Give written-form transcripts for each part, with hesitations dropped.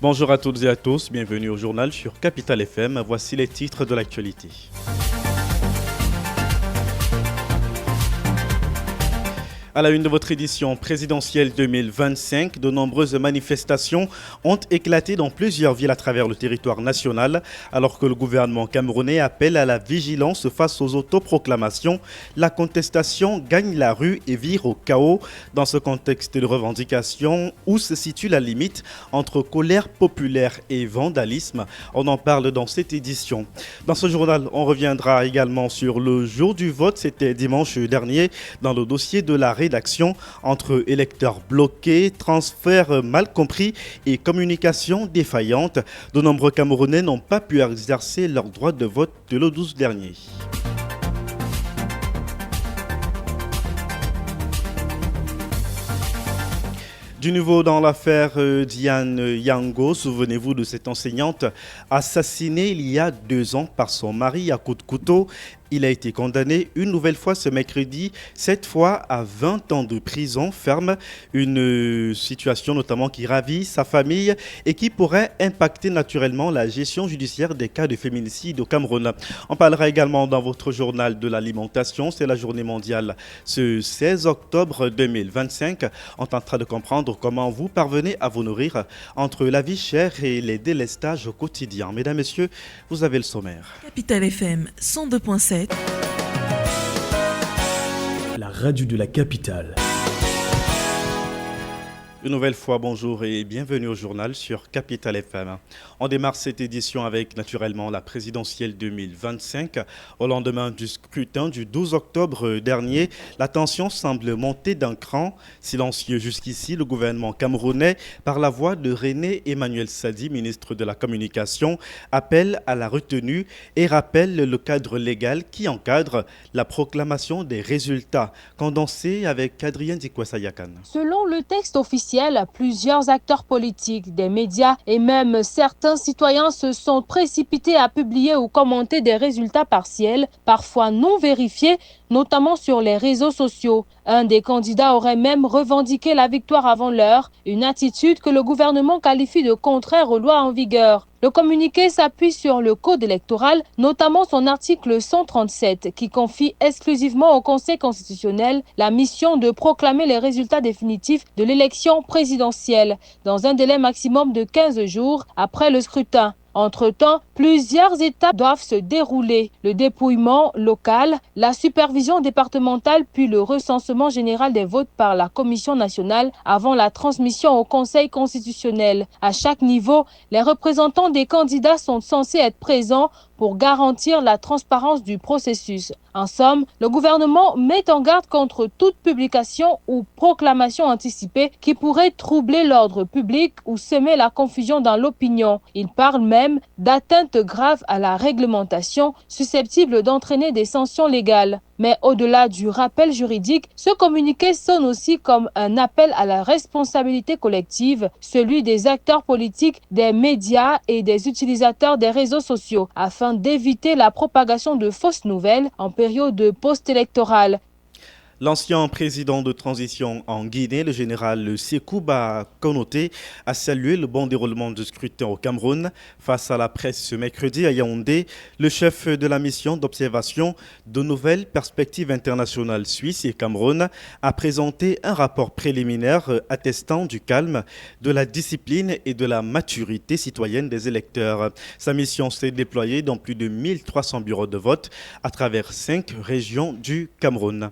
Bonjour à toutes et à tous, bienvenue au journal sur Capital FM. Voici les titres de l'actualité. À la une de votre édition présidentielle 2025, de nombreuses manifestations ont éclaté dans plusieurs villes à travers le territoire national, alors que le gouvernement camerounais appelle à la vigilance face aux autoproclamations. La contestation gagne la rue et vire au chaos. Dans ce contexte de revendication, où se situe la limite entre colère populaire et vandalisme? On en parle dans cette édition. Dans ce journal, on reviendra également sur le jour du vote. C'était dimanche dernier dans le dossier de la rédaction entre électeurs bloqués, transferts mal compris et communication défaillante. De nombreux Camerounais n'ont pas pu exercer leur droit de vote le 12 dernier. Du nouveau dans l'affaire Diane Yango, souvenez-vous de cette enseignante assassinée il y a 2 ans par son mari à coups de couteau. Il a été condamné une nouvelle fois ce mercredi, cette fois à 20 ans de prison ferme. Une situation notamment qui ravit sa famille et qui pourrait impacter naturellement la gestion judiciaire des cas de féminicide au Cameroun. On parlera également dans votre journal de l'alimentation. C'est la journée mondiale ce 16 octobre 2025. On tentera de comprendre comment vous parvenez à vous nourrir entre la vie chère et les délestages au quotidien. Mesdames, Messieurs, vous avez le sommaire. Capital FM 102.7. La radio de la capitale. Une nouvelle fois, bonjour et bienvenue au journal sur Capital FM. On démarre cette édition avec naturellement la présidentielle 2025. Au lendemain du scrutin du 12 octobre dernier, la tension semble monter d'un cran. Silencieux jusqu'ici, le gouvernement camerounais, par la voix de René Emmanuel Sadi, ministre de la Communication, appelle à la retenue et rappelle le cadre légal qui encadre la proclamation des résultats. Condensé avec Adrien Dikwasa-Yakan. Selon le texte officiel, plusieurs acteurs politiques, des médias et même certains citoyens se sont précipités à publier ou commenter des résultats partiels, parfois non vérifiés, notamment sur les réseaux sociaux. Un des candidats aurait même revendiqué la victoire avant l'heure, une attitude que le gouvernement qualifie de contraire aux lois en vigueur. Le communiqué s'appuie sur le code électoral, notamment son article 137, qui confie exclusivement au Conseil constitutionnel la mission de proclamer les résultats définitifs de l'élection présidentielle dans un délai maximum de 15 jours après le scrutin. Entre-temps, plusieurs étapes doivent se dérouler. Le dépouillement local, la supervision départementale puis le recensement général des votes par la Commission nationale avant la transmission au Conseil constitutionnel. À chaque niveau, les représentants des candidats sont censés être présents pour garantir la transparence du processus. En somme, le gouvernement met en garde contre toute publication ou proclamation anticipée qui pourrait troubler l'ordre public ou semer la confusion dans l'opinion. Il parle même d'atteinte grave à la réglementation susceptible d'entraîner des sanctions légales. Mais au-delà du rappel juridique, ce communiqué sonne aussi comme un appel à la responsabilité collective, celui des acteurs politiques, des médias et des utilisateurs des réseaux sociaux, afin d'éviter la propagation de fausses nouvelles en période post-électorale. L'ancien président de transition en Guinée, le général Sékouba Konaté, a salué le bon déroulement du scrutin au Cameroun. Face à la presse ce mercredi à Yaoundé, le chef de la mission d'observation de nouvelles perspectives internationales Suisse et Cameroun a présenté un rapport préliminaire attestant du calme, de la discipline et de la maturité citoyenne des électeurs. Sa mission s'est déployée dans plus de 1300 bureaux de vote à travers 5 régions du Cameroun.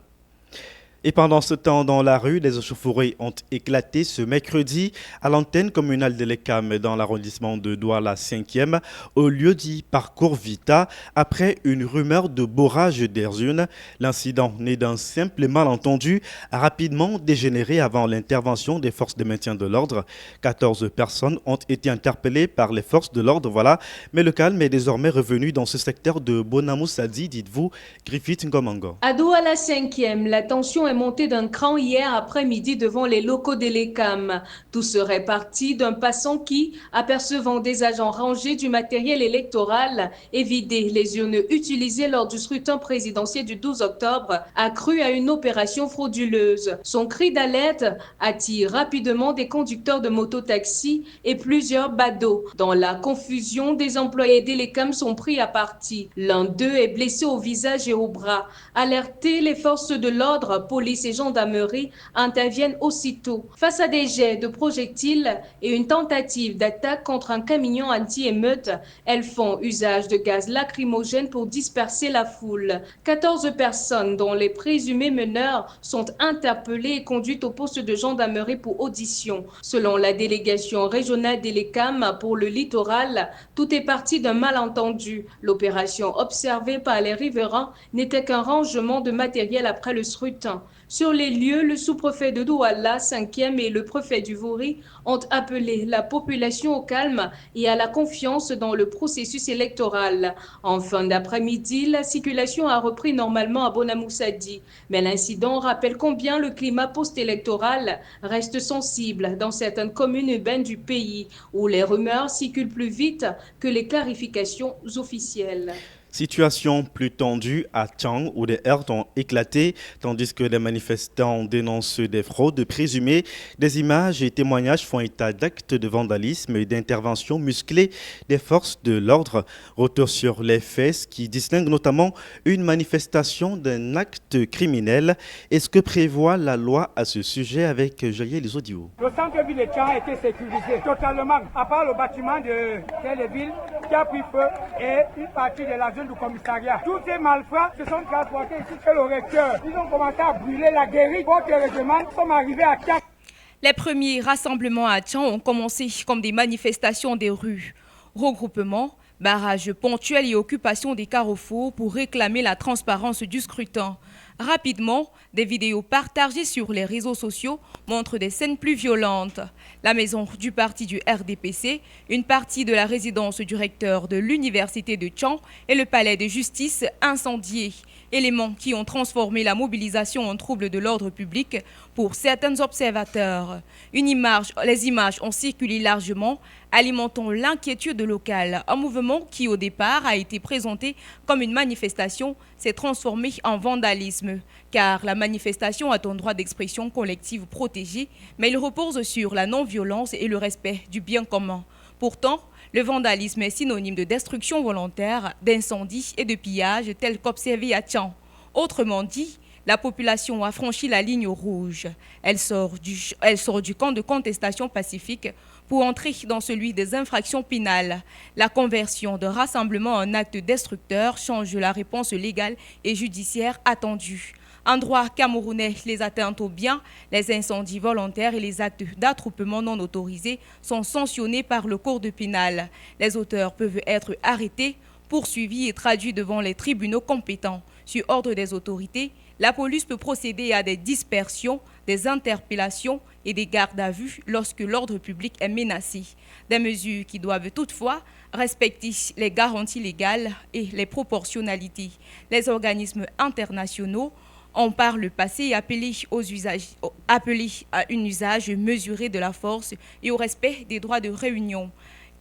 Et pendant ce temps, dans la rue, des échauffourées ont éclaté ce mercredi à l'antenne communale de l'ECAM dans l'arrondissement de Douala 5e, au lieu dit parcours Vita, après une rumeur de borrage d'Erzune. L'incident, né d'un simple malentendu, a rapidement dégénéré avant l'intervention des forces de maintien de l'ordre. 14 personnes ont été interpellées par les forces de l'ordre, voilà. Mais le calme est désormais revenu dans ce secteur de Bonamoussadi, dites-vous, Griffith Ngomango. À Douala 5e, la tension est est montée d'un cran hier après-midi devant les locaux de l'ECAM. Tout serait parti d'un passant qui, apercevant des agents ranger du matériel électoral et vider les urnes utilisées lors du scrutin présidentiel du 12 octobre, a cru à une opération frauduleuse. Son cri d'alerte attire rapidement des conducteurs de mototaxi et plusieurs badauds. Dans la confusion, des employés d'Elecam sont pris à partie. L'un d'eux est blessé au visage et au bras. Alertés, les forces de l'ordre, police et gendarmerie interviennent aussitôt. Face à des jets de projectiles et une tentative d'attaque contre un camion anti-émeute, elles font usage de gaz lacrymogène pour disperser la foule. 14 personnes, dont les présumés meneurs, sont interpellées et conduites au poste de gendarmerie pour audition. Selon la délégation régionale d'Elecam pour le littoral, tout est parti d'un malentendu. L'opération observée par les riverains n'était qu'un rangement de matériel après le scrutin. Sur les lieux, le sous-préfet de Douala, 5e, et le préfet du Vouri ont appelé la population au calme et à la confiance dans le processus électoral. En fin d'après-midi, la circulation a repris normalement à Bonamoussadi, mais l'incident rappelle combien le climat post-électoral reste sensible dans certaines communes urbaines du pays, où les rumeurs circulent plus vite que les clarifications officielles. Situation plus tendue à Tchang où des heurts ont éclaté tandis que les manifestants dénoncent des fraudes présumées. Des images et témoignages font état d'actes de vandalisme et d'interventions musclées des forces de l'ordre. Retour sur les faits qui distinguent notamment une manifestation d'un acte criminel. Est-ce que prévoit la loi à ce sujet avec Jaïe Les Audios? Le centre-ville de Tchang a été sécurisé totalement, à part le bâtiment de Téléville qui a pris feu et une partie de la zone du commissariat. Tous ces malfrats se sont transportés ici chez le recteur. Ils ont commencé à brûler la guérite. Pour que les demandes sont arrivés à Tchang. Les premiers rassemblements à Tchang ont commencé comme des manifestations des rues. Regroupements, barrages ponctuels et occupation des carrefours pour réclamer la transparence du scrutin. Rapidement, des vidéos partagées sur les réseaux sociaux montrent des scènes plus violentes. La maison du parti du RDPC, une partie de la résidence du recteur de l'université de Tchang et le palais de justice incendiés. Éléments qui ont transformé la mobilisation en trouble de l'ordre public pour certains observateurs. Les images ont circulé largement, alimentant l'inquiétude locale. Un mouvement qui, au départ, a été présenté comme une manifestation, s'est transformé en vandalisme. Car la manifestation a un droit d'expression collective protégé, mais il repose sur la non-violence et le respect du bien commun. Pourtant, le vandalisme est synonyme de destruction volontaire, d'incendie et de pillage tel qu'observé à Tchang. Autrement dit, la population a franchi la ligne rouge. Elle sort du camp de contestation pacifique pour entrer dans celui des infractions pénales. La conversion de rassemblement en acte destructeur change la réponse légale et judiciaire attendue. En droit camerounais, les atteintes aux biens, les incendies volontaires et les actes d'attroupement non autorisés sont sanctionnés par le code pénal. Les auteurs peuvent être arrêtés, poursuivis et traduits devant les tribunaux compétents. Sur ordre des autorités, la police peut procéder à des dispersions, des interpellations et des gardes à vue lorsque l'ordre public est menacé. Des mesures qui doivent toutefois respecter les garanties légales et les proportionnalités. Les organismes internationaux ont par le passé appelé à un usage mesuré de la force et au respect des droits de réunion.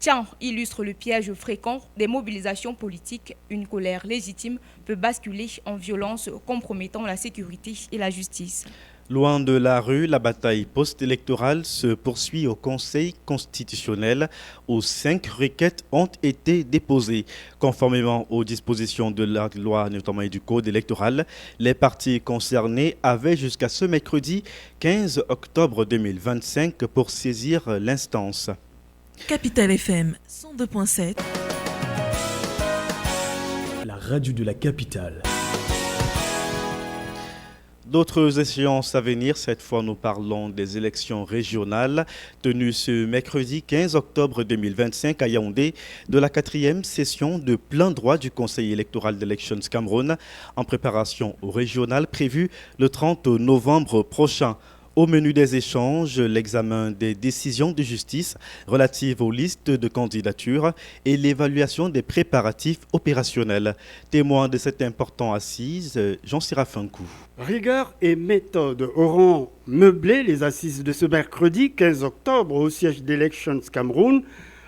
Tchang illustre le piège fréquent des mobilisations politiques. Une colère légitime peut basculer en violence compromettant la sécurité et la justice. Loin de la rue, la bataille post-électorale se poursuit au Conseil constitutionnel où 5 requêtes ont été déposées. Conformément aux dispositions de la loi, notamment du code électoral, les partis concernés avaient jusqu'à ce mercredi 15 octobre 2025 pour saisir l'instance. Capital FM 102.7. La radio de la capitale. D'autres échéances à venir, cette fois nous parlons des élections régionales tenues ce mercredi 15 octobre 2025 à Yaoundé de la 4e session de plein droit du Conseil électoral d'Elections Cameroun en préparation au régional prévu le 30 novembre prochain. Au menu des échanges, l'examen des décisions de justice relatives aux listes de candidatures et l'évaluation des préparatifs opérationnels. Témoin de cette importante assise, Jean-Séraphin Kou. Rigueur et méthode auront meublé les assises de ce mercredi 15 octobre au siège d'Elections Cameroun,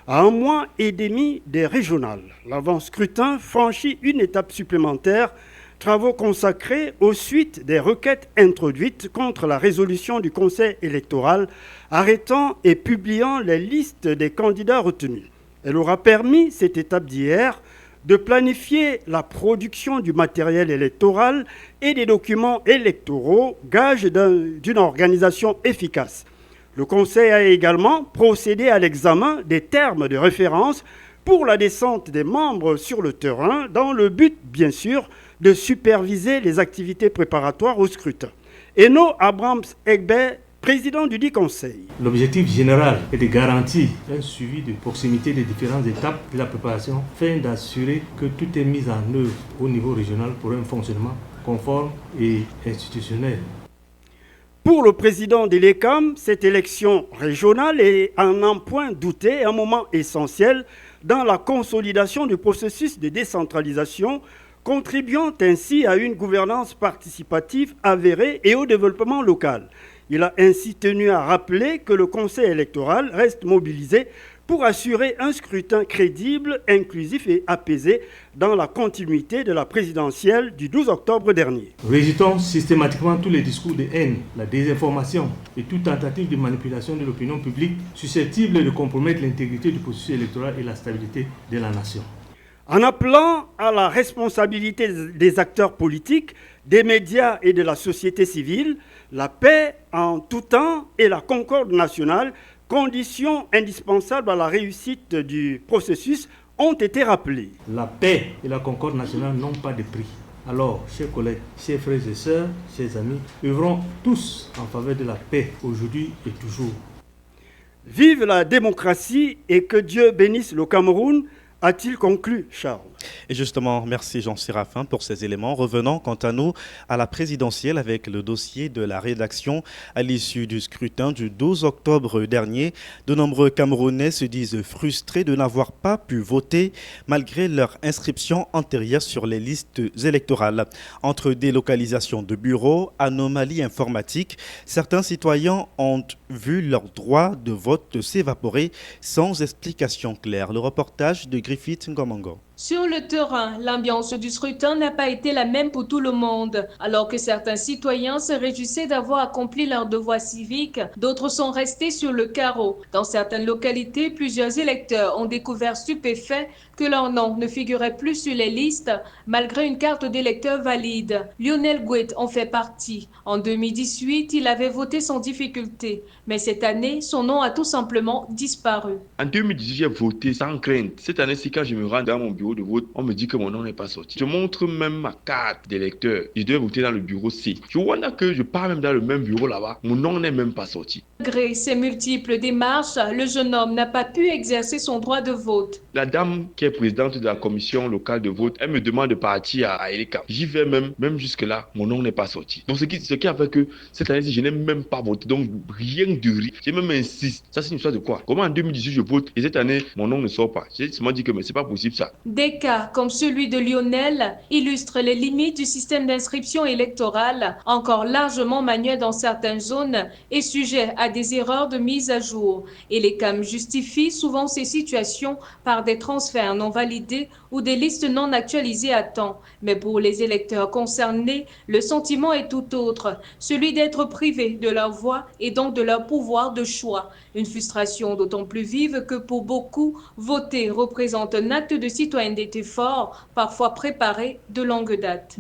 à 1 mois et demi des régionales. L'avant-scrutin franchit une étape supplémentaire, travaux consacrés aux suites des requêtes introduites contre la résolution du Conseil électoral arrêtant et publiant les listes des candidats retenus. Elle aura permis, cette étape d'hier, de planifier la production du matériel électoral et des documents électoraux, gage d'une organisation efficace. Le Conseil a également procédé à l'examen des termes de référence pour la descente des membres sur le terrain, dans le but, bien sûr, de superviser les activités préparatoires au scrutin. Eno Abrams-Egbe, président du dit Conseil. L'objectif général est de garantir un suivi de proximité des différentes étapes de la préparation, afin d'assurer que tout est mis en œuvre au niveau régional pour un fonctionnement conforme et institutionnel. Pour le président de l'ECAM, cette élection régionale est un point douté, un moment essentiel dans la consolidation du processus de décentralisation, contribuant ainsi à une gouvernance participative avérée et au développement local. Il a ainsi tenu à rappeler que le Conseil électoral reste mobilisé pour assurer un scrutin crédible, inclusif et apaisé dans la continuité de la présidentielle du 12 octobre dernier. Rejetons systématiquement tous les discours de haine, la désinformation et toute tentative de manipulation de l'opinion publique susceptible de compromettre l'intégrité du processus électoral et la stabilité de la nation. En appelant à la responsabilité des acteurs politiques, des médias et de la société civile, la paix en tout temps et la concorde nationale, conditions indispensables à la réussite du processus, ont été rappelées. La paix et la concorde nationale n'ont pas de prix. Alors, chers collègues, chers frères et sœurs, chers amis, œuvrons tous en faveur de la paix aujourd'hui et toujours. Vive la démocratie et que Dieu bénisse le Cameroun, a-t-il conclu, Charles. Et justement, merci Jean-Séraphin pour ces éléments. Revenons quant à nous à la présidentielle avec le dossier de la rédaction. À l'issue du scrutin du 12 octobre dernier, de nombreux Camerounais se disent frustrés de n'avoir pas pu voter malgré leur inscription antérieure sur les listes électorales. Entre délocalisation de bureaux, anomalies informatiques, certains citoyens ont vu leur droit de vote s'évaporer sans explication claire. Le reportage de Griffith Ngomongo. Sur le terrain, l'ambiance du scrutin n'a pas été la même pour tout le monde. Alors que certains citoyens se réjouissaient d'avoir accompli leur devoir civique, d'autres sont restés sur le carreau. Dans certaines localités, plusieurs électeurs ont découvert stupéfaits que leur nom ne figurait plus sur les listes malgré une carte d'électeur valide. Lionel Gouet en fait partie. En 2018, il avait voté sans difficulté. Mais cette année, son nom a tout simplement disparu. En 2018, j'ai voté sans crainte. Cette année-ci, quand je me rends dans mon bureau de vote, on me dit que mon nom n'est pas sorti. Je montre même ma carte d'électeur. Je dois voter dans le bureau C. Je vois là que je pars même dans le même bureau là-bas. Mon nom n'est même pas sorti. Malgré ses multiples démarches, le jeune homme n'a pas pu exercer son droit de vote. La dame qui est présidente de la commission locale de vote, elle me demande de partir à Eleka. J'y vais même jusque-là, mon nom n'est pas sorti. Donc ce qui a fait que cette année-ci, je n'ai même pas voté. Donc rien de rien. J'ai même insisté. Ça c'est une histoire de quoi? Comment en 2018 je vote et cette année, mon nom ne sort pas? J'ai seulement dit que mais c'est pas possible ça. Des cas comme celui de Lionel illustrent les limites du système d'inscription électorale, encore largement manuel dans certaines zones et sujet à des erreurs de mise à jour. Et les CAM justifient souvent ces situations par des transferts non validés ou des listes non actualisées à temps. Mais pour les électeurs concernés, le sentiment est tout autre, celui d'être privés de leur voix et donc de leur pouvoir de choix. Une frustration d'autant plus vive que pour beaucoup, voter représente un acte de citoyenneté fort, parfois préparé de longue date.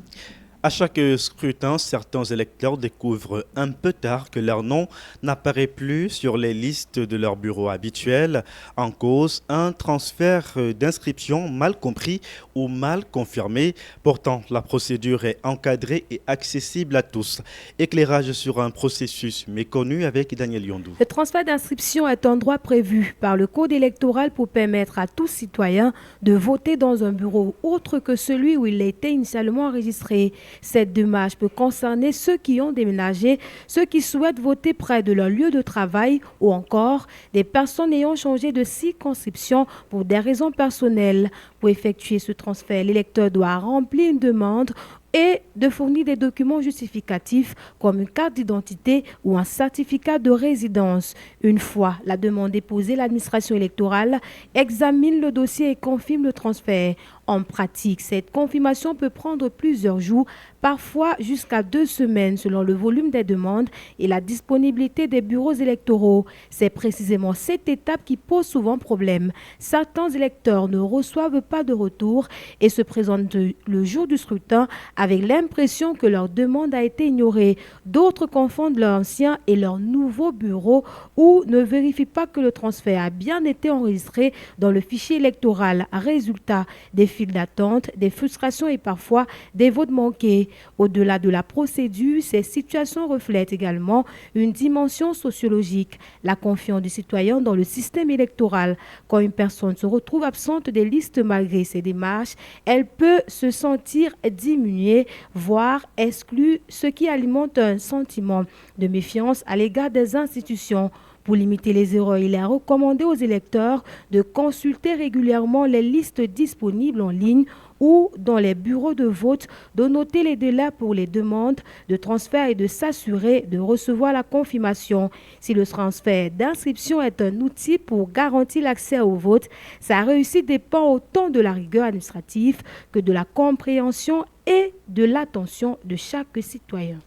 À chaque scrutin, certains électeurs découvrent un peu tard que leur nom n'apparaît plus sur les listes de leur bureau habituel. En cause, un transfert d'inscription mal compris ou mal confirmé. Pourtant, la procédure est encadrée et accessible à tous. Éclairage sur un processus méconnu avec Daniel Yondou. Le transfert d'inscription est un droit prévu par le Code électoral pour permettre à tout citoyen de voter dans un bureau autre que celui où il a été initialement enregistré. Cette démarche peut concerner ceux qui ont déménagé, ceux qui souhaitent voter près de leur lieu de travail ou encore des personnes ayant changé de circonscription pour des raisons personnelles. Pour effectuer ce transfert, l'électeur doit remplir une demande et de fournir des documents justificatifs comme une carte d'identité ou un certificat de résidence. Une fois la demande déposée, l'administration électorale examine le dossier et confirme le transfert. En pratique, cette confirmation peut prendre plusieurs jours, parfois jusqu'à 2 semaines selon le volume des demandes et la disponibilité des bureaux électoraux. C'est précisément cette étape qui pose souvent problème. Certains électeurs ne reçoivent pas de retour et se présentent le jour du scrutin avec l'impression que leur demande a été ignorée. D'autres confondent leur ancien et leur nouveau bureau ou ne vérifient pas que le transfert a bien été enregistré dans le fichier électoral. Résultat, des files d'attente, des frustrations et parfois des votes manqués. Au-delà de la procédure, ces situations reflètent également une dimension sociologique, la confiance du citoyen dans le système électoral. Quand une personne se retrouve absente des listes malgré ses démarches, elle peut se sentir diminuée, voire exclue, ce qui alimente un sentiment de méfiance à l'égard des institutions. Pour limiter les erreurs, il est recommandé aux électeurs de consulter régulièrement les listes disponibles en ligne ou dans les bureaux de vote, de noter les délais pour les demandes de transfert et de s'assurer de recevoir la confirmation. Si le transfert d'inscription est un outil pour garantir l'accès au vote, sa réussite dépend autant de la rigueur administrative que de la compréhension et de l'attention de chaque citoyen.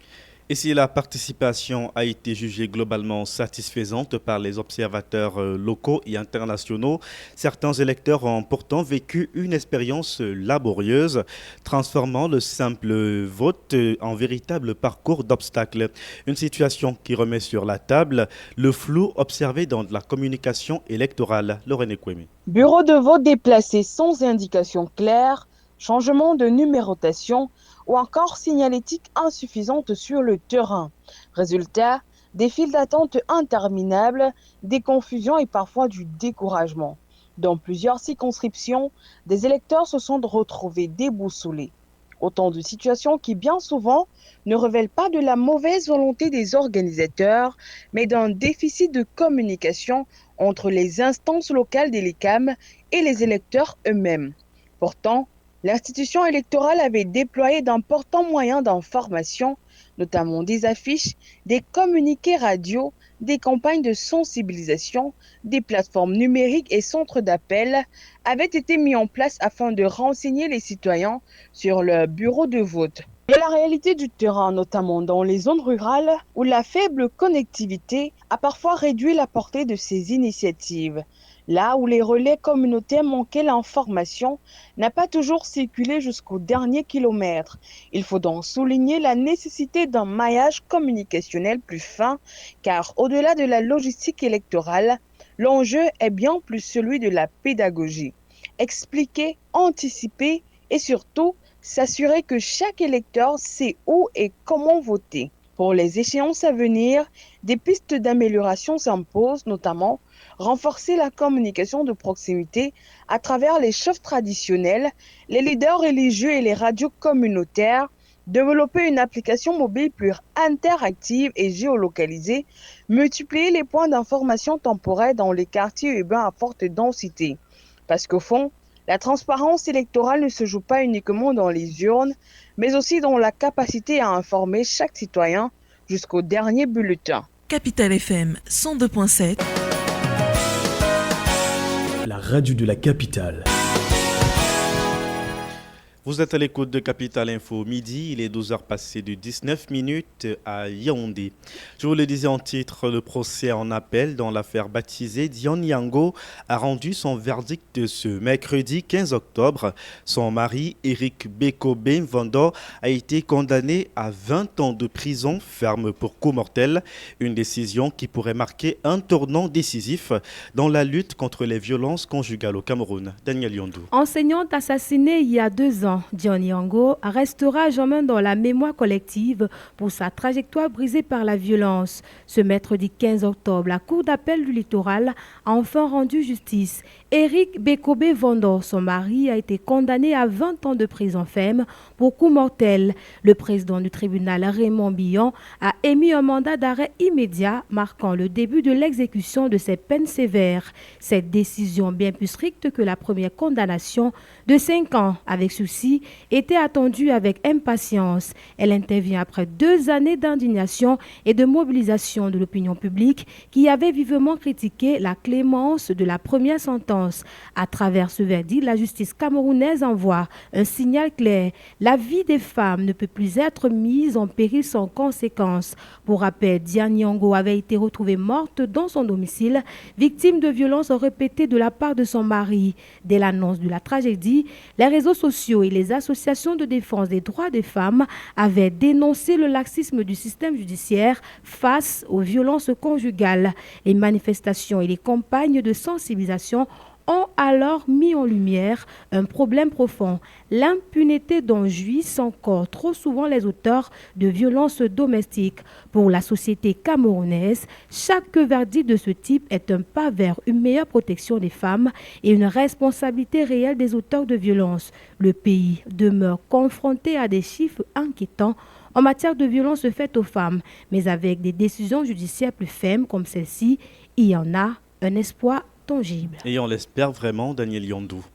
Et si la participation a été jugée globalement satisfaisante par les observateurs locaux et internationaux, certains électeurs ont pourtant vécu une expérience laborieuse, transformant le simple vote en véritable parcours d'obstacles. Une situation qui remet sur la table le flou observé dans la communication électorale. Lorraine Ekwemi. Bureau de vote déplacé sans indication claire, changement de numérotation ou encore signalétique insuffisante sur le terrain. Résultat, des files d'attente interminables, des confusions et parfois du découragement. Dans plusieurs circonscriptions, des électeurs se sont retrouvés déboussolés. Autant de situations qui bien souvent ne révèlent pas de la mauvaise volonté des organisateurs, mais d'un déficit de communication entre les instances locales des LECAM et les électeurs eux-mêmes. Pourtant, l'institution électorale avait déployé d'importants moyens d'information, notamment des affiches, des communiqués radio, des campagnes de sensibilisation, des plateformes numériques et centres d'appel avaient été mis en place afin de renseigner les citoyens sur leur bureau de vote. Et la réalité du terrain, notamment dans les zones rurales, où la faible connectivité a parfois réduit la portée de ces initiatives. Là où les relais communautaires manquaient l'information, n'a pas toujours circulé jusqu'au dernier kilomètre. Il faut donc souligner la nécessité d'un maillage communicationnel plus fin, car au-delà de la logistique électorale, l'enjeu est bien plus celui de la pédagogie. Expliquer, anticiper et surtout s'assurer que chaque électeur sait où et comment voter. Pour les échéances à venir, des pistes d'amélioration s'imposent, notamment renforcer la communication de proximité à travers les chefs traditionnels, les leaders religieux et les radios communautaires, développer une application mobile plus interactive et géolocalisée, multiplier les points d'information temporaires dans les quartiers urbains à forte densité. Parce qu'au fond, la transparence électorale ne se joue pas uniquement dans les urnes, mais aussi dans la capacité à informer chaque citoyen jusqu'au dernier bulletin. Capital FM 102.7. La radio de la capitale. Vous êtes à l'écoute de Capital Info midi, il est 12h passées de 19 minutes à Yaoundé. Je vous le disais en titre, le procès en appel dans l'affaire baptisée Dion Yango a rendu son verdict ce mercredi 15 octobre. Son mari, Eric Bekobe Mvando, a été condamné à 20 ans de prison ferme pour coup mortel, une décision qui pourrait marquer un tournant décisif dans la lutte contre les violences conjugales au Cameroun. Daniel Yondou. Enseignante assassinée il y a 2 ans, ans, Dian Yango restera à jamais dans la mémoire collective pour sa trajectoire brisée par la violence. Ce mercredi 15 octobre, la Cour d'appel du littoral a enfin rendu justice. Eric Bekobe Vondor, son mari, a été condamné à 20 ans de prison ferme pour coup mortel. Le président du tribunal, Raymond Billon, a émis un mandat d'arrêt immédiat marquant le début de l'exécution de ces peines sévères. Cette décision, bien plus stricte que la première condamnation de 5 ans avec sursis, était attendue avec impatience. Elle intervient après 2 années d'indignation et de mobilisation de l'opinion publique qui avait vivement critiqué la clémence de la première sentence. À travers ce verdict, la justice camerounaise envoie un signal clair. La vie des femmes ne peut plus être mise en péril sans conséquence. Pour rappel, Dian Yango avait été retrouvée morte dans son domicile, victime de violences répétées de la part de son mari. Dès l'annonce de la tragédie, les réseaux sociaux et les associations de défense des droits des femmes avaient dénoncé le laxisme du système judiciaire face aux violences conjugales. Les manifestations et les campagnes de sensibilisation ont alors mis en lumière un problème profond, l'impunité dont jouissent encore trop souvent les auteurs de violences domestiques. Pour la société camerounaise, chaque verdict de ce type est un pas vers une meilleure protection des femmes et une responsabilité réelle des auteurs de violences. Le pays demeure confronté à des chiffres inquiétants en matière de violences faites aux femmes, mais avec des décisions judiciaires plus fermes comme celle-ci, il y en a un espoir tangible. Et on l'espère vraiment, Daniel Yondou.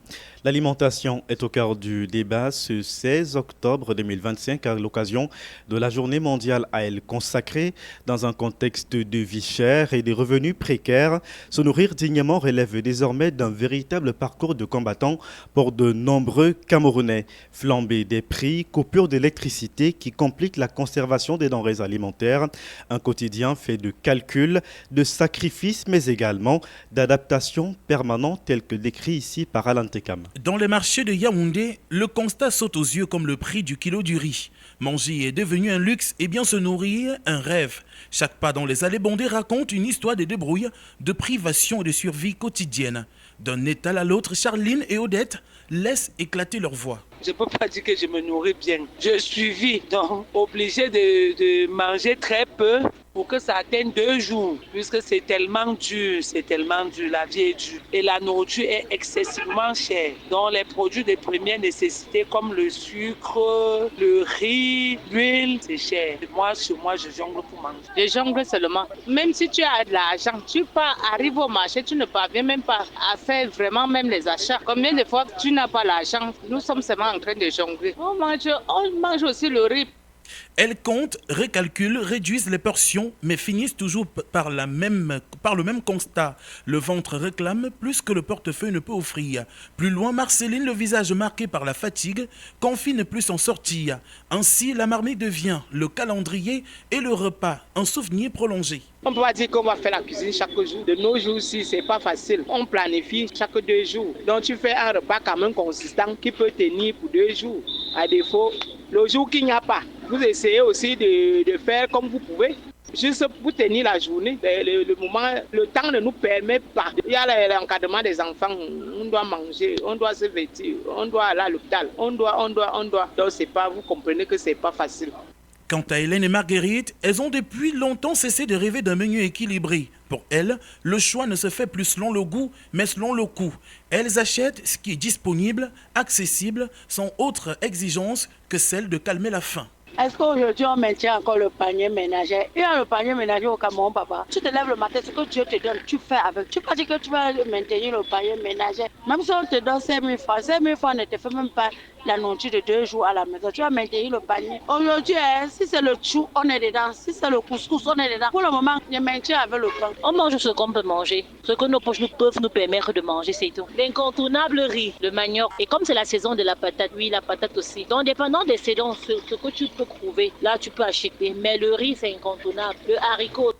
L'alimentation est au cœur du débat ce 16 octobre 2025 à l'occasion de la journée mondiale à elle consacrée. Dans un contexte de vie chère et des revenus précaires, se nourrir dignement relève désormais d'un véritable parcours de combattant pour de nombreux Camerounais. Flambée des prix, coupure d'électricité qui compliquent la conservation des denrées alimentaires, un quotidien fait de calculs, de sacrifices mais également d'adaptations permanentes telles que décrit ici par Alan Tekam. Dans les marchés de Yaoundé, le constat saute aux yeux comme le prix du kilo du riz. Manger est devenu un luxe et bien se nourrir, un rêve. Chaque pas dans les allées bondées raconte une histoire de débrouille, de privation et de survie quotidienne. D'un étal à l'autre, Charline et Odette laissent éclater leur voix. Je ne peux pas dire que je me nourris bien. Je suis suivi, donc obligé de manger très peu pour que ça atteigne 2 jours, puisque c'est tellement dur, la vie est dure. Et la nourriture est excessivement chère. Donc les produits de première nécessité comme le sucre, le riz, l'huile, c'est cher. Chez moi, je jongle pour manger. Je jongle seulement. Même si tu as de l'argent, tu arrives au marché, tu ne parviens même pas à faire vraiment même les achats. Combien de fois tu n'as pas l'argent? Nous sommes seulement en train de jongler. On mange aussi le riz. Elles comptent, recalculent, réduisent les portions, mais finissent toujours par le même constat. Le ventre réclame plus que le portefeuille ne peut offrir. Plus loin, Marceline, le visage marqué par la fatigue, confie ne plus s'en sortir. Ainsi, la marmite devient le calendrier et le repas, un souvenir prolongé. On ne peut pas dire qu'on va faire la cuisine chaque jour. De nos jours-ci, c'est pas facile. On planifie chaque 2 jours. Donc tu fais un repas quand même consistant qui peut tenir pour 2 jours. À défaut, le jour qu'il n'y a pas, vous essayez aussi de faire comme vous pouvez. Juste pour tenir la journée, le temps ne nous permet pas. Il y a l'encadrement des enfants, on doit manger, on doit se vêtir, on doit aller à l'hôpital, on doit. Donc c'est pas, vous comprenez que c'est pas facile. Quant à Hélène et Marguerite, elles ont depuis longtemps cessé de rêver d'un menu équilibré. Pour elles, le choix ne se fait plus selon le goût, mais selon le coût. Elles achètent ce qui est disponible, accessible, sans autre exigence que celle de calmer la faim. Est-ce qu'aujourd'hui on maintient encore le panier ménager? Il y a le panier ménager au Cameroun, papa. Tu te lèves le matin, ce que Dieu te donne, tu fais avec. Tu ne peux pas dire que tu vas maintenir le panier ménager. Même si on te donne 5 000 francs, 5 000 francs ne te fait même pas la nourriture de 2 jours à la maison. Tu vas maintenir le panier. Aujourd'hui, si c'est le chou, on est dedans. Si c'est le couscous, on est dedans. Pour le moment, je maintiens avec le pain. On mange ce qu'on peut manger. Ce que nos poches peuvent nous permettre de manger, c'est tout. L'incontournable riz, le manioc. Et comme c'est la saison de la patate, oui, la patate aussi. Donc, dépendant des saisons, ce que tu peux trouver, là, tu peux acheter. Mais le riz, c'est incontournable. Le haricot.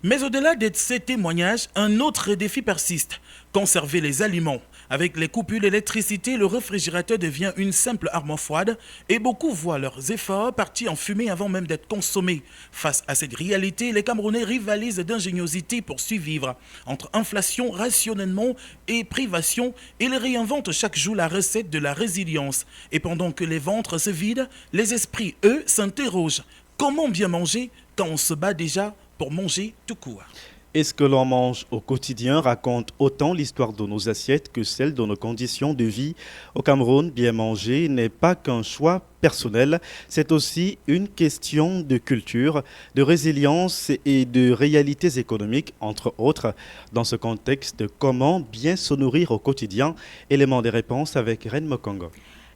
Mais au-delà de ces témoignages, un autre défi persiste, conserver les aliments. Avec les coupures d'électricité, le réfrigérateur devient une simple armoire froide et beaucoup voient leurs efforts partir en fumée avant même d'être consommés. Face à cette réalité, les Camerounais rivalisent d'ingéniosité pour survivre. Entre inflation, rationnement et privation, ils réinventent chaque jour la recette de la résilience. Et pendant que les ventres se vident, les esprits, eux, s'interrogent. Comment bien manger quand on se bat déjà pour manger tout court? Et ce que l'on mange au quotidien raconte autant l'histoire de nos assiettes que celle de nos conditions de vie. Au Cameroun, bien manger n'est pas qu'un choix personnel, c'est aussi une question de culture, de résilience et de réalités économiques, entre autres. Dans ce contexte, comment bien se nourrir au quotidien? Élément des réponses avec Ren Mokongo.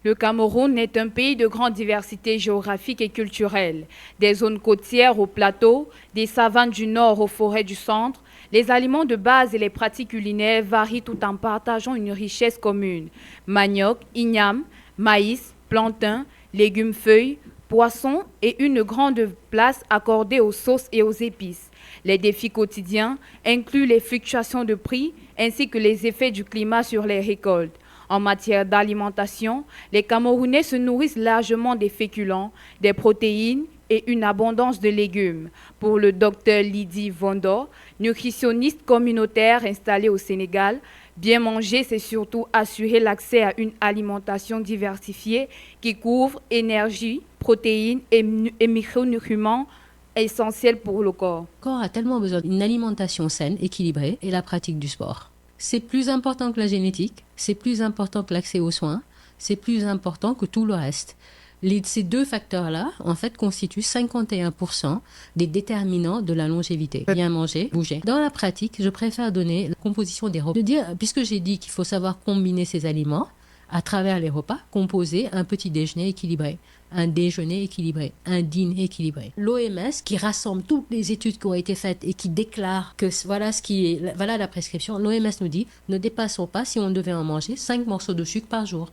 Le Cameroun est un pays de grande diversité géographique et culturelle. Des zones côtières aux plateaux, des savanes du nord aux forêts du centre, les aliments de base et les pratiques culinaires varient tout en partageant une richesse commune. Manioc, igname, maïs, plantain, légumes feuilles, poissons et une grande place accordée aux sauces et aux épices. Les défis quotidiens incluent les fluctuations de prix ainsi que les effets du climat sur les récoltes. En matière d'alimentation, les Camerounais se nourrissent largement des féculents, des protéines et une abondance de légumes. Pour le docteur Lydie Vondo, nutritionniste communautaire installée au Sénégal, bien manger, c'est surtout assurer l'accès à une alimentation diversifiée qui couvre énergie, protéines et micronutriments essentiels pour le corps. Le corps a tellement besoin d'une alimentation saine, équilibrée et la pratique du sport. C'est plus important que la génétique, c'est plus important que l'accès aux soins, c'est plus important que tout le reste. Ces deux facteurs-là, en fait, constituent 51% des déterminants de la longévité. Bien manger, bouger. Dans la pratique, je préfère donner la composition des repas. Puisque j'ai dit qu'il faut savoir combiner ces aliments, à travers les repas, composer un petit déjeuner équilibré, un déjeuner équilibré, un dîner équilibré. L'OMS, qui rassemble toutes les études qui ont été faites et qui déclare que voilà la prescription, l'OMS nous dit, ne dépassons pas, si on devait en manger, 5 morceaux de sucre par jour.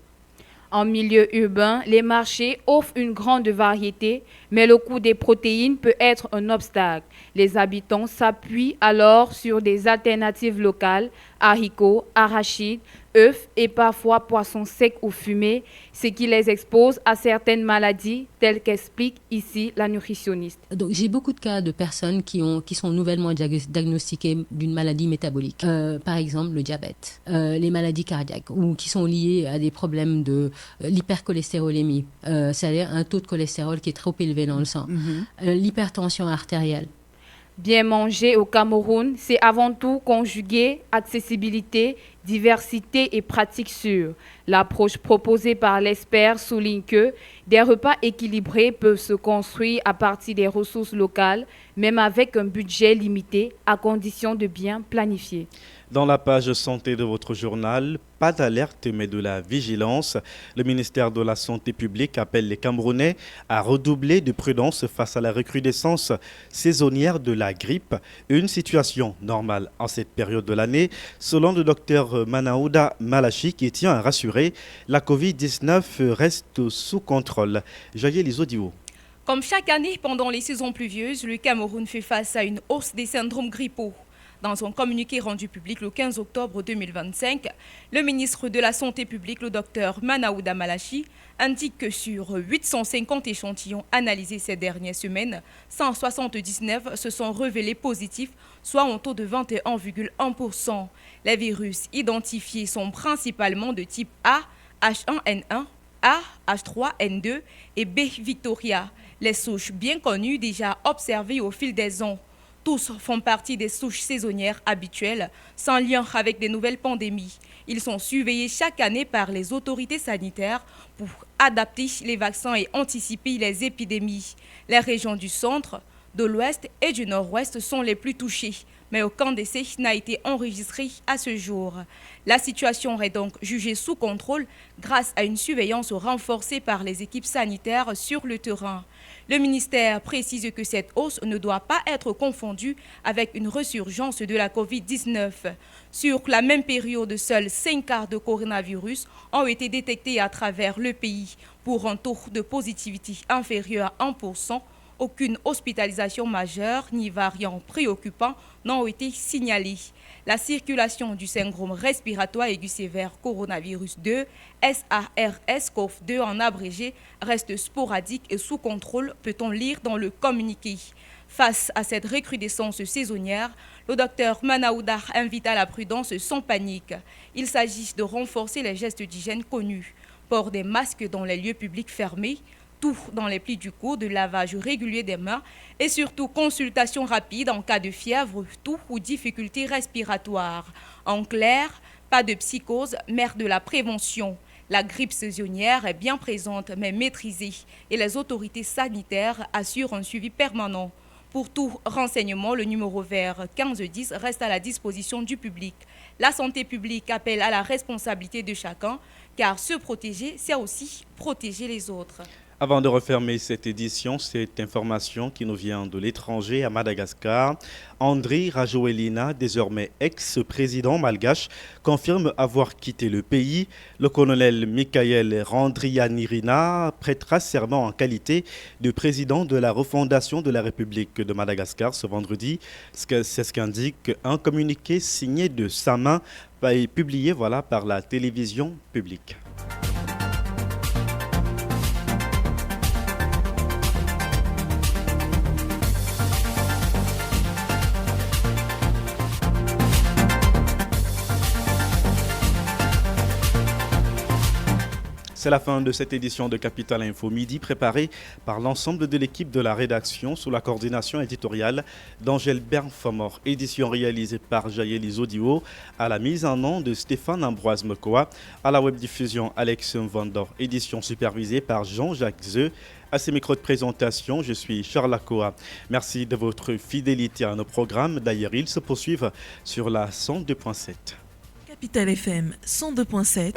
En milieu urbain, les marchés offrent une grande variété, mais le coût des protéines peut être un obstacle. Les habitants s'appuient alors sur des alternatives locales, haricots, arachides, œufs et parfois poissons secs ou fumés, ce qui les expose à certaines maladies, telles qu'explique ici la nutritionniste. Donc, j'ai beaucoup de cas de personnes qui sont nouvellement diagnostiquées d'une maladie métabolique. Par exemple, le diabète, les maladies cardiaques, ou qui sont liées à des problèmes de l'hypercholestérolémie, c'est-à-dire un taux de cholestérol qui est trop élevé dans le sang, l'hypertension artérielle. Bien manger au Cameroun, c'est avant tout conjuguer accessibilité, diversité et pratique sûre. L'approche proposée par l'expert souligne que des repas équilibrés peuvent se construire à partir des ressources locales, même avec un budget limité, à condition de bien planifier. Dans la page santé de votre journal, pas d'alerte mais de la vigilance. Le ministère de la Santé publique appelle les Camerounais à redoubler de prudence face à la recrudescence saisonnière de la grippe. Une situation normale en cette période de l'année. Selon le docteur Manaouda Malachi qui tient à rassurer, la Covid-19 reste sous contrôle. Jaye Lizodio. Comme chaque année pendant les saisons pluvieuses, le Cameroun fait face à une hausse des syndromes grippaux. Dans un communiqué rendu public le 15 octobre 2025, le ministre de la Santé publique, le docteur Manaouda Malachi, indique que sur 850 échantillons analysés ces dernières semaines, 179 se sont révélés positifs, soit un taux de 21,1%. Les virus identifiés sont principalement de type A, H1N1, A, H3N2 et B Victoria, les souches bien connues déjà observées au fil des ans. Tous font partie des souches saisonnières habituelles, sans lien avec des nouvelles pandémies. Ils sont surveillés chaque année par les autorités sanitaires pour adapter les vaccins et anticiper les épidémies. Les régions du centre, de l'ouest et du nord-ouest sont les plus touchées, mais aucun décès n'a été enregistré à ce jour. La situation est donc jugée sous contrôle grâce à une surveillance renforcée par les équipes sanitaires sur le terrain. Le ministère précise que cette hausse ne doit pas être confondue avec une résurgence de la Covid-19. Sur la même période, seuls 5 cas de coronavirus ont été détectés à travers le pays pour un taux de positivité inférieur à 1%. aucune hospitalisation majeure ni variant préoccupant n'ont été signalés. La circulation du syndrome respiratoire aigu sévère coronavirus 2, SARS-CoV-2 en abrégé, reste sporadique et sous contrôle, peut-on lire dans le communiqué. Face à cette recrudescence saisonnière, le docteur Manaouda invite à la prudence sans panique. Il s'agit de renforcer les gestes d'hygiène connus. Port des masques dans les lieux publics fermés, tout dans les plis du cou, de lavage régulier des mains et surtout consultation rapide en cas de fièvre, toux ou difficultés respiratoires. En clair, pas de psychose, mère de la prévention. La grippe saisonnière est bien présente mais maîtrisée et les autorités sanitaires assurent un suivi permanent. Pour tout renseignement, le numéro vert 1510 reste à la disposition du public. La santé publique appelle à la responsabilité de chacun, car se protéger, c'est aussi protéger les autres. Avant de refermer cette édition, cette information qui nous vient de l'étranger à Madagascar, Andry Rajoelina, désormais ex-président malgache, confirme avoir quitté le pays. Le colonel Mikael Randrianirina prêtera serment en qualité de président de la refondation de la République de Madagascar ce vendredi. C'est ce qu'indique un communiqué signé de sa main et publié par la télévision publique. C'est la fin de cette édition de Capital Info Midi, préparée par l'ensemble de l'équipe de la rédaction sous la coordination éditoriale d'Angèle Bernfamor. Édition réalisée par Jaëlis Audio, à la mise en onde de Stéphane Ambroise Mekoa, à la webdiffusion Alex Mvandor. Édition supervisée par Jean-Jacques Zeu. À ces micros de présentation, je suis Charles Lacoa. Merci de votre fidélité à nos programmes. D'ailleurs, ils se poursuivent sur la 102.7. Capital FM 102.7.